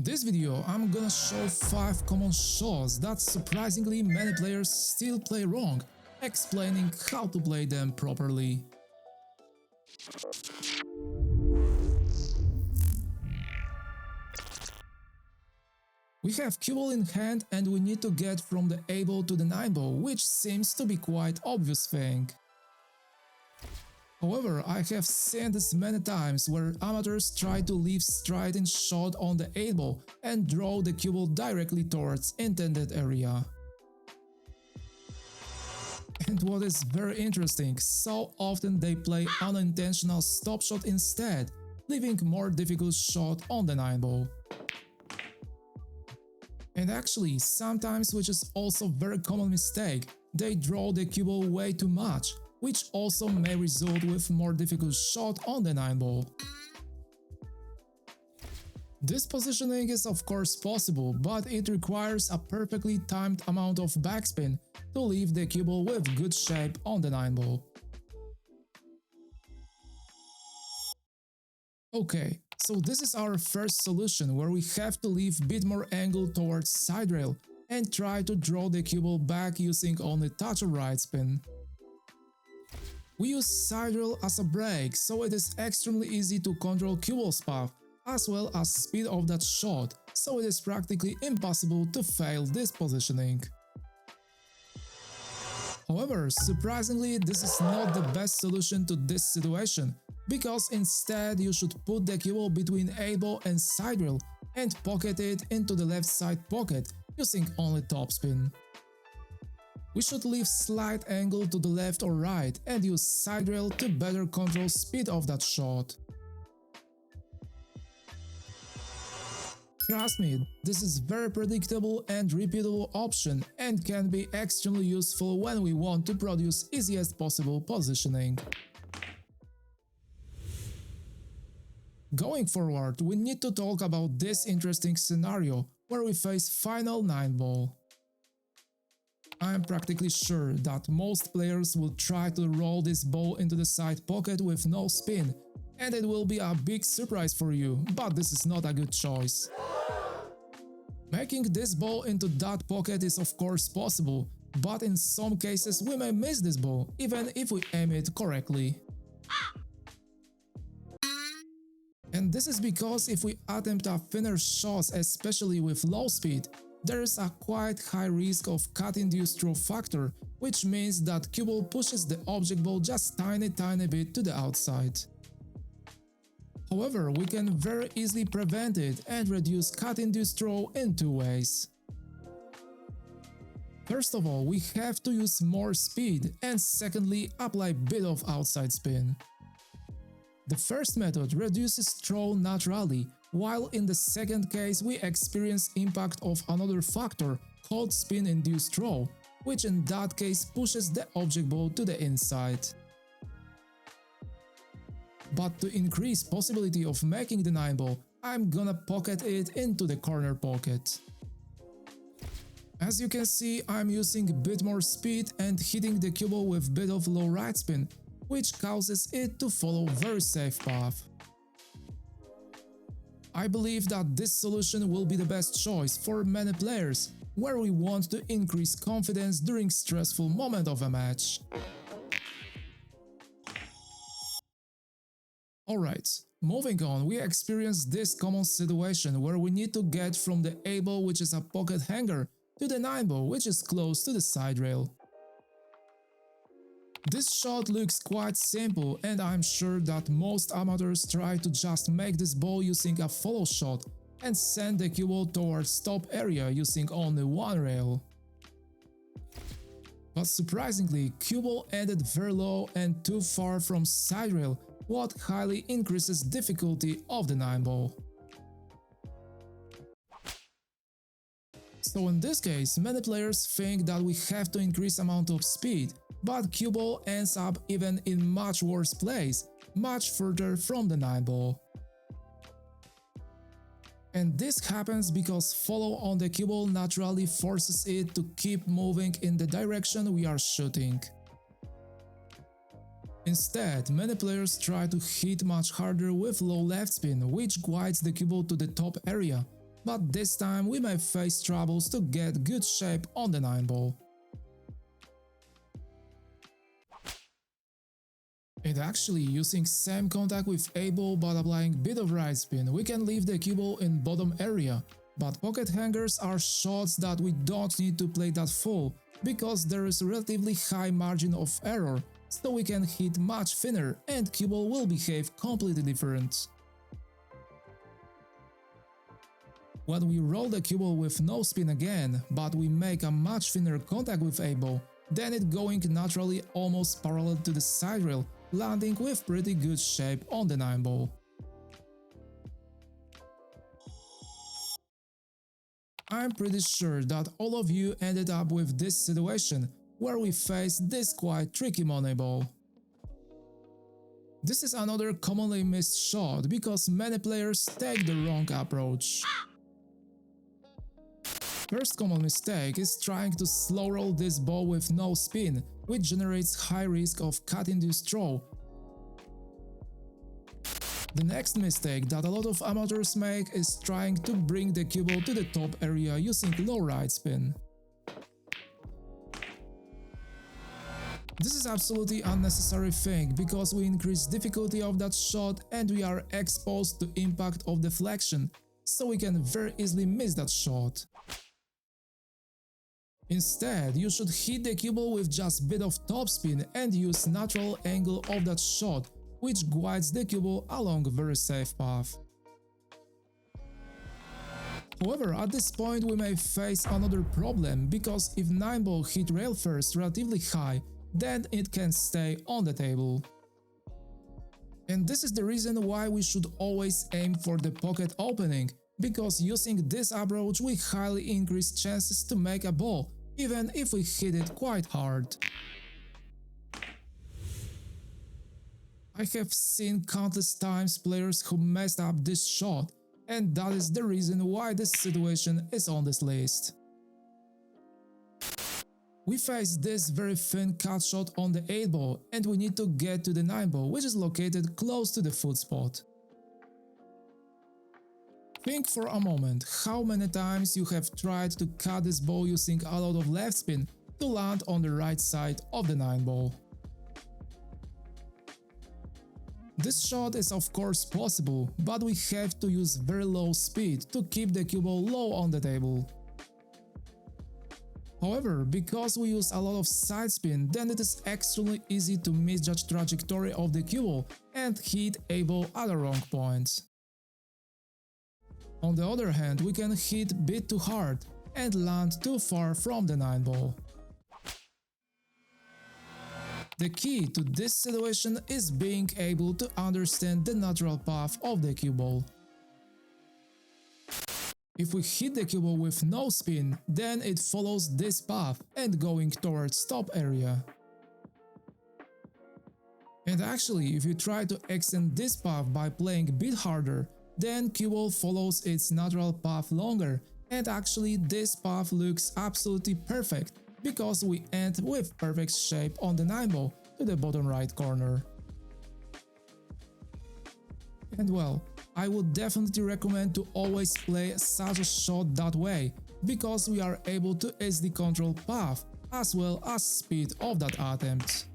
this video, I'm gonna show 5 common shots that surprisingly many players still play wrong, explaining how to play them properly. We have cue ball in hand and we need to get from the 8 ball to the 9 ball, which seems to be quite obvious thing. However, I have seen this many times where amateurs try to leave straight in shot on the 8 ball and draw the cue ball directly towards intended area. And what is very interesting, so often they play unintentional stop shot instead, leaving more difficult shot on the 9 ball. And actually, sometimes, which is also very common mistake, they draw the cue ball way too much, which also may result with more difficult shot on the 9 ball. This positioning is of course possible, but it requires a perfectly timed amount of backspin to leave the cue ball with good shape on the 9 ball. Okay, so this is our first solution where we have to leave a bit more angle towards side rail and try to draw the cue ball back using only touch of right spin. We use side rail as a break, so it is extremely easy to control cue ball's path as well as speed of that shot, so it is practically impossible to fail this positioning. However, surprisingly, this is not the best solution to this situation, because instead you should put the cue ball between 8 ball and side rail and pocket it into the left side pocket using only topspin. We should leave slight angle to the left or right and use side rail to better control speed of that shot. Trust me, this is very predictable and repeatable option and can be extremely useful when we want to produce easiest possible positioning. Going forward, we need to talk about this interesting scenario where we face final 9 ball. I am practically sure that most players will try to roll this ball into the side pocket with no spin, and it will be a big surprise for you, but this is not a good choice. Making this ball into that pocket is of course possible, but in some cases we may miss this ball, even if we aim it correctly. And this is because if we attempt a thinner shots, especially with low speed, there is a quite high risk of cut-induced throw factor, which means that cue ball pushes the object ball just tiny bit to the outside. However, we can very easily prevent it and reduce cut-induced throw in 2 ways. First of all, we have to use more speed, and secondly, apply a bit of outside spin. The first method reduces throw naturally, while in the second case we experience impact of another factor called spin-induced throw, which in that case pushes the object ball to the inside. But to increase possibility of making the 9 ball, I'm gonna pocket it into the corner pocket. As you can see, I'm using a bit more speed and hitting the cue ball with a bit of low right spin, which causes it to follow very safe path. I believe that this solution will be the best choice for many players, where we want to increase confidence during stressful moment of a match. Alright, moving on, we experience this common situation where we need to get from the 8 ball, which is a pocket hanger, to the 9 ball, which is close to the side rail. This shot looks quite simple, and I'm sure that most amateurs try to just make this ball using a follow shot and send the cue ball towards top area using only one rail. But surprisingly, cue ball ended very low and too far from side rail, what highly increases difficulty of the 9 ball. So in this case, many players think that we have to increase amount of speed, but cue ball ends up even in much worse place, much further from the 9 ball. And this happens because follow on the cue ball naturally forces it to keep moving in the direction we are shooting. Instead, many players try to hit much harder with low left spin, which guides the cue ball to the top area, but this time we may face troubles to get good shape on the 9 ball. And actually, using same contact with A ball but applying bit of right spin, we can leave the cue ball in bottom area. But pocket hangers are shots that we don't need to play that full, because there is a relatively high margin of error, so we can hit much thinner and cue ball will behave completely different. When we roll the cue ball with no spin again, but we make a much thinner contact with A ball, then it going naturally almost parallel to the side rail, landing with pretty good shape on the 9 ball. I'm pretty sure that all of you ended up with this situation, where we face this quite tricky money ball. This is another commonly missed shot because many players take the wrong approach. First common mistake is trying to slow roll this ball with no spin, which generates high risk of cut-induced throw. The next mistake that a lot of amateurs make is trying to bring the cue ball to the top area using low right spin. This is absolutely unnecessary thing because we increase difficulty of that shot and we are exposed to impact of deflection, so we can very easily miss that shot. Instead, you should hit the cue ball with just bit of topspin and use natural angle of that shot, which guides the cue ball along a very safe path. However, at this point we may face another problem, because if 9 ball hit rail first relatively high, then it can stay on the table. And this is the reason why we should always aim for the pocket opening, because using this approach we highly increase chances to make a ball, even if we hit it quite hard. I have seen countless times players who messed up this shot, and that is the reason why this situation is on this list. We face this very thin cut shot on the 8 ball and we need to get to the 9 ball, which is located close to the foot spot. Think for a moment how many times you have tried to cut this ball using a lot of left spin to land on the right side of the 9 ball. This shot is of course possible, but we have to use very low speed to keep the cue ball low on the table. However, because we use a lot of side spin, then it is extremely easy to misjudge trajectory of the cue ball and hit A ball at the wrong point. On the other hand, we can hit bit too hard and land too far from the 9 ball. The key to this situation is being able to understand the natural path of the cue ball. If we hit the cue ball with no spin, then it follows this path and going towards top area. And actually, if you try to extend this path by playing a bit harder, then cue ball follows its natural path longer, and actually this path looks absolutely perfect, because we end with perfect shape on the 9 ball to the bottom right corner. And well, I would definitely recommend to always play such a shot that way, because we are able to easily control path as well as speed of that attempt.